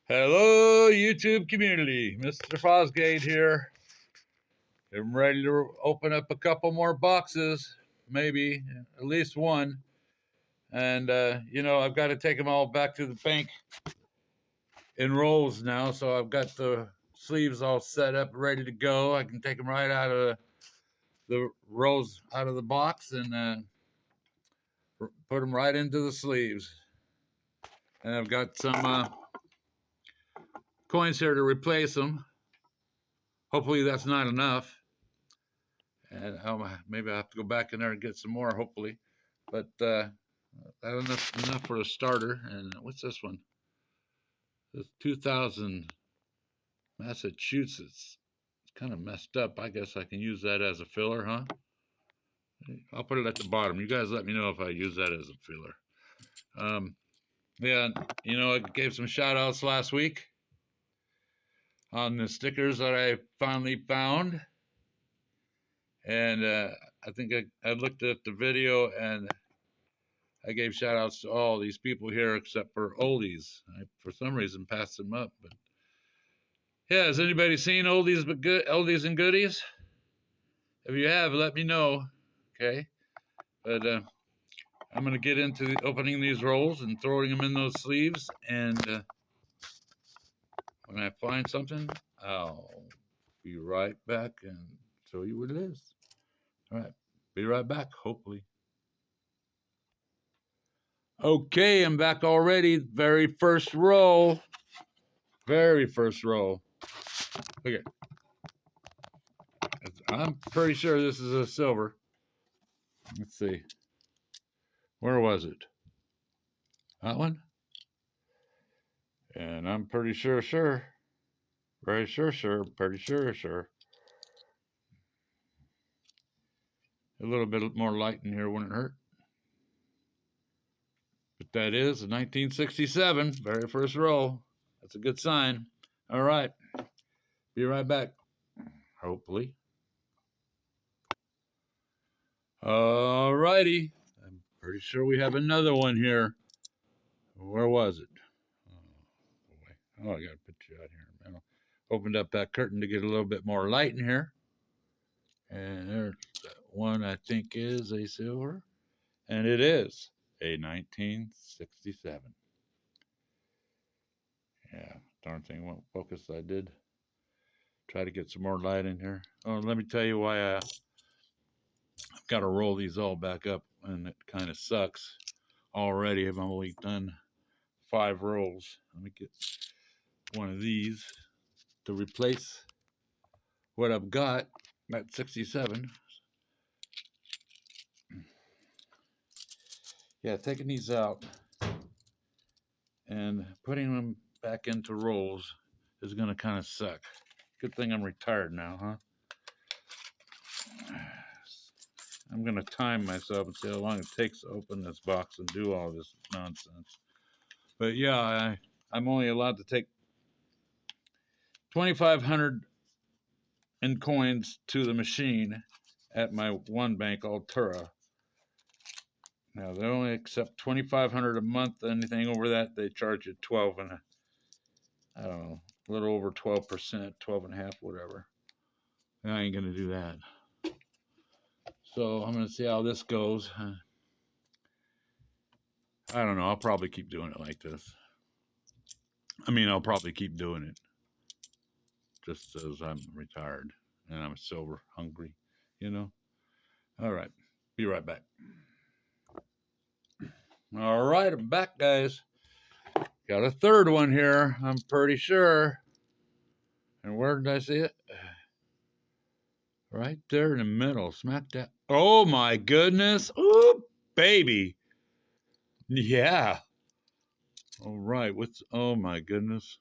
Hello, YouTube community. Mr.Fozzgate here. I'm ready to open up a couple more boxes, maybe at least one. And, I've got to take them all back to the bank in rolls now. So I've got the sleeves all set up, ready to go. I can take them right out of the rolls out of the box and put them right into the sleeves. And I've got some coins here to replace them. Hopefully that's not enough. And maybe I'll have to go back in there and get some more, hopefully. But that's enough for a starter. And what's this one? This 2000 Massachusetts. It's kind of messed up. I guess I can use that as a filler, huh? I'll put it at the bottom. You guys let me know if I use that as a filler. Yeah, I gave some shout outs last week on the stickers that I finally found. And I think I looked at the video and I gave shout outs to all these people here except for oldies. I, for some reason, passed them up. But yeah, has anybody seen oldies and goodies? If you have, let me know. Okay, but I'm gonna get into opening these rolls and throwing them in those sleeves. And when I find something, I'll be right back and show you what it is. All right, be right back. Hopefully. Okay, I'm back already. Very first roll. Very first roll. Okay. I'm pretty sure this is a silver. Let's see. Where was it? That one? And I'm pretty sure. Very sure. Pretty sure. A little bit more light in here wouldn't hurt. But that is a 1967. Very first roll. That's a good sign. All right. Be right back. Hopefully. All righty. I'm pretty sure we have another one here. Where was it? Oh, boy. Oh, I got to put you out here. Man. Opened up that curtain to get a little bit more light in here. And there's one I think is a silver. And it is a 1967. Yeah, darn thing won't focus. I did try to get some more light in here. Oh, let me tell you why I've got to roll these all back up, and it kind of sucks already. I've only done 5 rolls. Let me get one of these to replace what I've got at 67. Yeah, taking these out and putting them back into rolls is going to kind of suck. Good thing I'm retired now, huh? I'm going to time myself and see how long it takes to open this box and do all this nonsense. But yeah, I'm only allowed to take 2,500 in coins to the machine at my one bank, Altura. Now, they only accept 2,500 a month. Anything over that, they charge you 12 and I don't know, a little over 12%, 12 and a half, whatever. I ain't going to do that. So I'm going to see how this goes. I don't know. I'll probably keep doing it like this. I mean, I'll probably keep doing it just as I'm retired and I'm silver hungry, you know? All right. Be right back. All right. I'm back, guys. Got a third one here, I'm pretty sure. And where did I see it? Right there in the middle. Smack that. Oh, my goodness. Oh, baby. Yeah. All right. Oh, my goodness.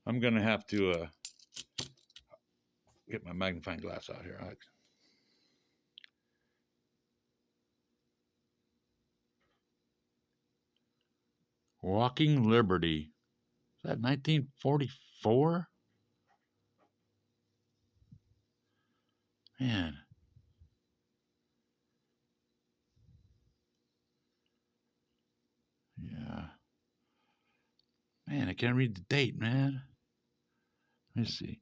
I'm going to have to get my magnifying glass out here. Walking Liberty. Is that 1944? Man. Yeah. Man, I can't read the date, man. Let me see.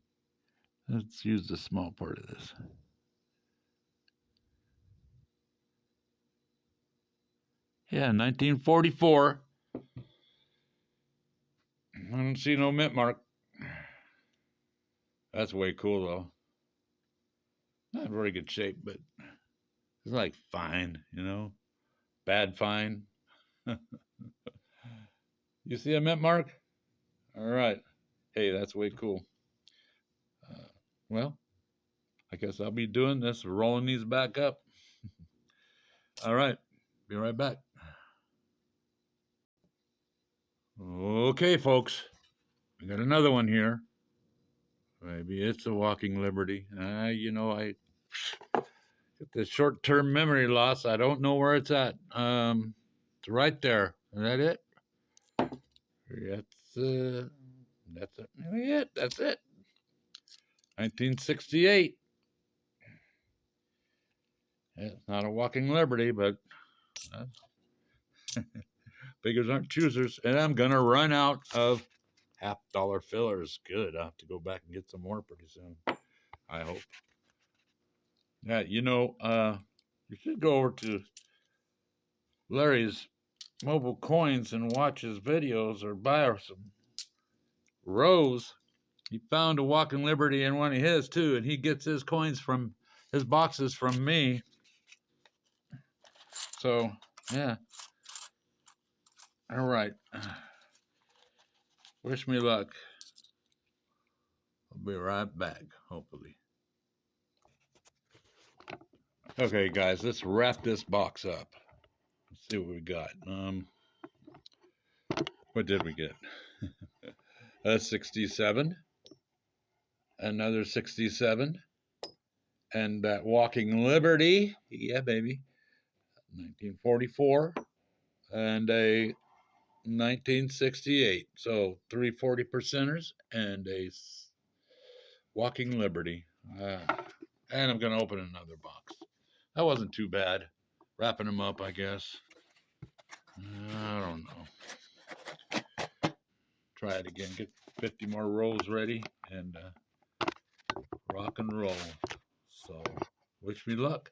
Let's use the small part of this. Yeah, 1944. I don't see no mint mark. That's way cool, though. Not in very good shape, but it's like fine, you know? Bad fine. You see a mint mark? All right. Hey, that's way cool. Well, I guess I'll be doing this, rolling these back up. All right. Be right back. Okay, folks. We got another one here. Maybe it's a walking liberty. You know, I get the short-term memory loss. I don't know where it's at. It's right there. Is that it? That's it. That's it. 1968. It's not a walking liberty, but beggars aren't choosers. And I'm gonna run out of half-dollar fillers. Good. I'll have to go back and get some more pretty soon. I hope. Yeah, you know, you should go over to Larry's Mobile Coins and watch his videos or buy some Rose. He found a walking liberty in one of his too, and he gets his coins from his boxes from me. So yeah. All right. Wish me luck. I'll be right back, hopefully. Okay, guys, let's wrap this box up. Let's see what we got. What did we get? A 67, another 67, and that walking liberty. Yeah, baby. 1944, and a 1968. So 340 percenters and a walking liberty. And I'm going to open another box. That wasn't too bad. Wrapping them up, I guess. I don't know. Try it again. Get 50 more rolls ready and rock and roll. So, wish me luck.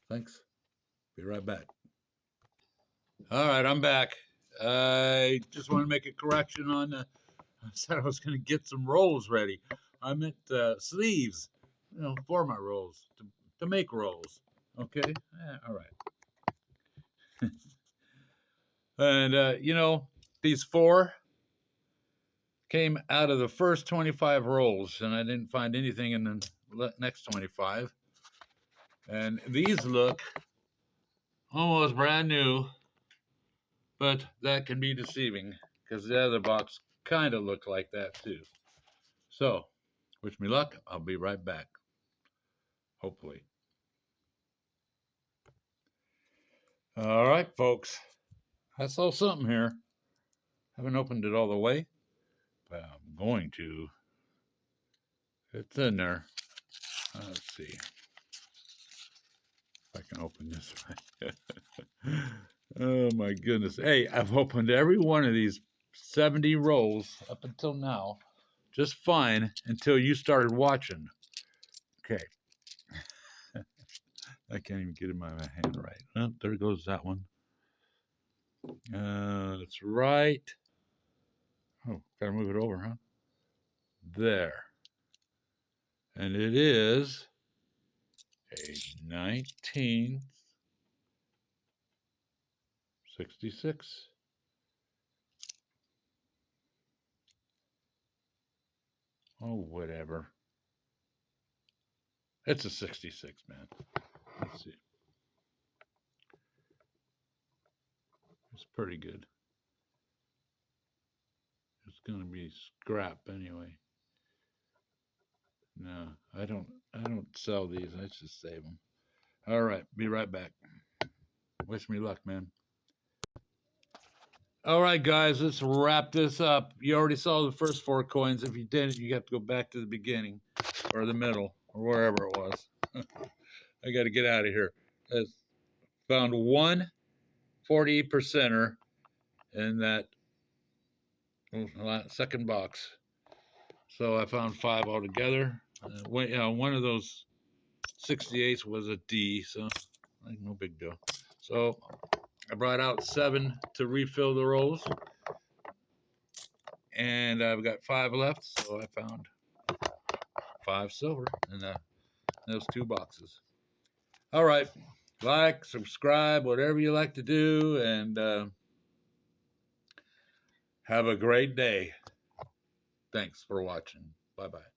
Thanks. Be right back. All right, I'm back. I just want to make a correction on. I said I was going to get some rolls ready. I meant sleeves, you know, for my rolls to make rolls. Okay. All right. And you know, these four came out of the first 25 rolls, and I didn't find anything in the next 25. And these look almost brand new, but that can be deceiving because the other box kind of looked like that too. So, wish me luck. I'll be right back. Hopefully. All right, folks. I saw something here. Haven't opened it all the way, but I'm going to. It's in there. Let's see if I can open this right. Oh my goodness. Hey, I've opened every one of these 70 rolls up until now just fine until you started watching. Okay. I can't even get in my hand right. Oh, there goes that one. That's right. Oh, gotta move it over, huh? There. And it is a 1966. Oh, whatever. It's a 66, man. Let's see. It's pretty good. It's gonna be scrap anyway. No, I don't sell these. I just save them. All right, be right back. Wish me luck, man. All right, guys, let's wrap this up. You already saw the first four coins. If you didn't, you have to go back to the beginning or the middle or wherever it was. I got to get out of here. I found 1 40 percenter in that second box. So I found 5 altogether. One of those 68s was a D, so like no big deal. So I brought out 7 to refill the rolls, and I've got 5 left. So I found 5 silver in those 2 boxes. All right, like, subscribe, whatever you like to do, and have a great day. Thanks for watching. Bye-bye.